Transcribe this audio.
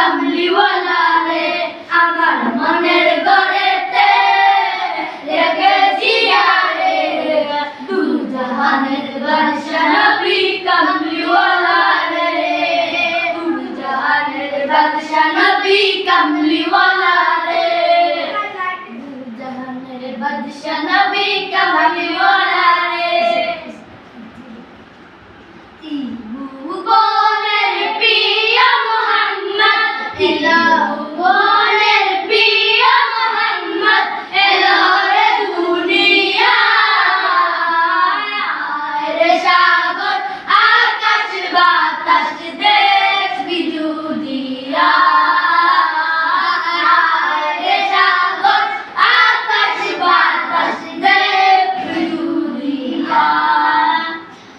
কামলিওয়ালা রে আমার মনের গড়েতে রেখেছি আরে দু জাহানের বাদশা নবী কামলিওয়ালা রে দু জাহানের বাদশা নবী কামলিওয়ালা রে দু জাহানের বাদশা নবী কামলিওয়ালা রে ত্রিভুবনের প্রিয় মুহাম্মদ এলো ভুবনের প্রিয় মুহাম্মদ এলো রে দুনিয়ায় রে সাগর আকাশ বাতাস দেখবি দুনিয়া রে সাগর আকাশ বাতাস দেখবি দুনিয়া